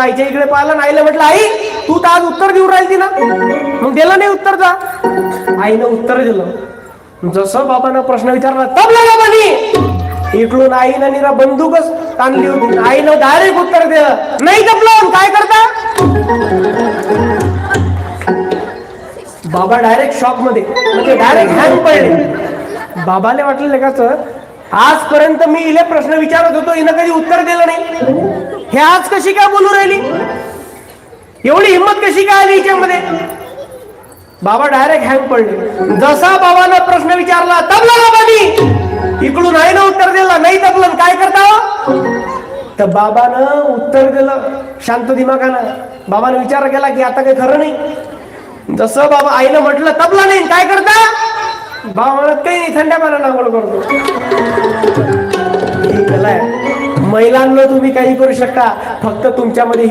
आईच्या इकडे पाहिलं, आईला म्हटलं आई तू तर आज उत्तर देऊ राहिली ना, मग दिलं नाही उत्तर जा. आईनं उत्तर दिलं. जसं बाबांना प्रश्न विचारला तबला बाबांनी, इकडून आईनं निरा बंदूकच ताणली होती. आईनं डायरेक्ट उत्तर दिलं नाही तबलं, काय करता. बाबा डायरेक्ट शॉक मध्ये, म्हणजे डायरेक्ट हँग पडले. बाबाने वाटलं लेखाचं आजपर्यंत मी इले प्रश्न विचारत होतो, हिनं कधी उत्तर दिलं नाही, हे आज कशी काय बोलू राहिली, एवढी हिंमत कशी काय आली हिच्यामध्ये. बाबा डायरेक्ट हँग पडले. जसा बाबांना प्रश्न विचारला तबला बाबांनी, इकडून आईनं उत्तर दिलं नाही तबलं, काय करता. तर बाबानं उत्तर दिलं शांत दिमागानं. बाबानं विचार केला की आता काही खरं नाही. जसं बाबा आईनं म्हटलं तबला नाही, काय करता. बाबा म्हणत काही नाही, थंड्या पाण्यानं आंघोळ करतो. महिलांना तुम्ही काही करू शकता, फक्त तुमच्यामध्ये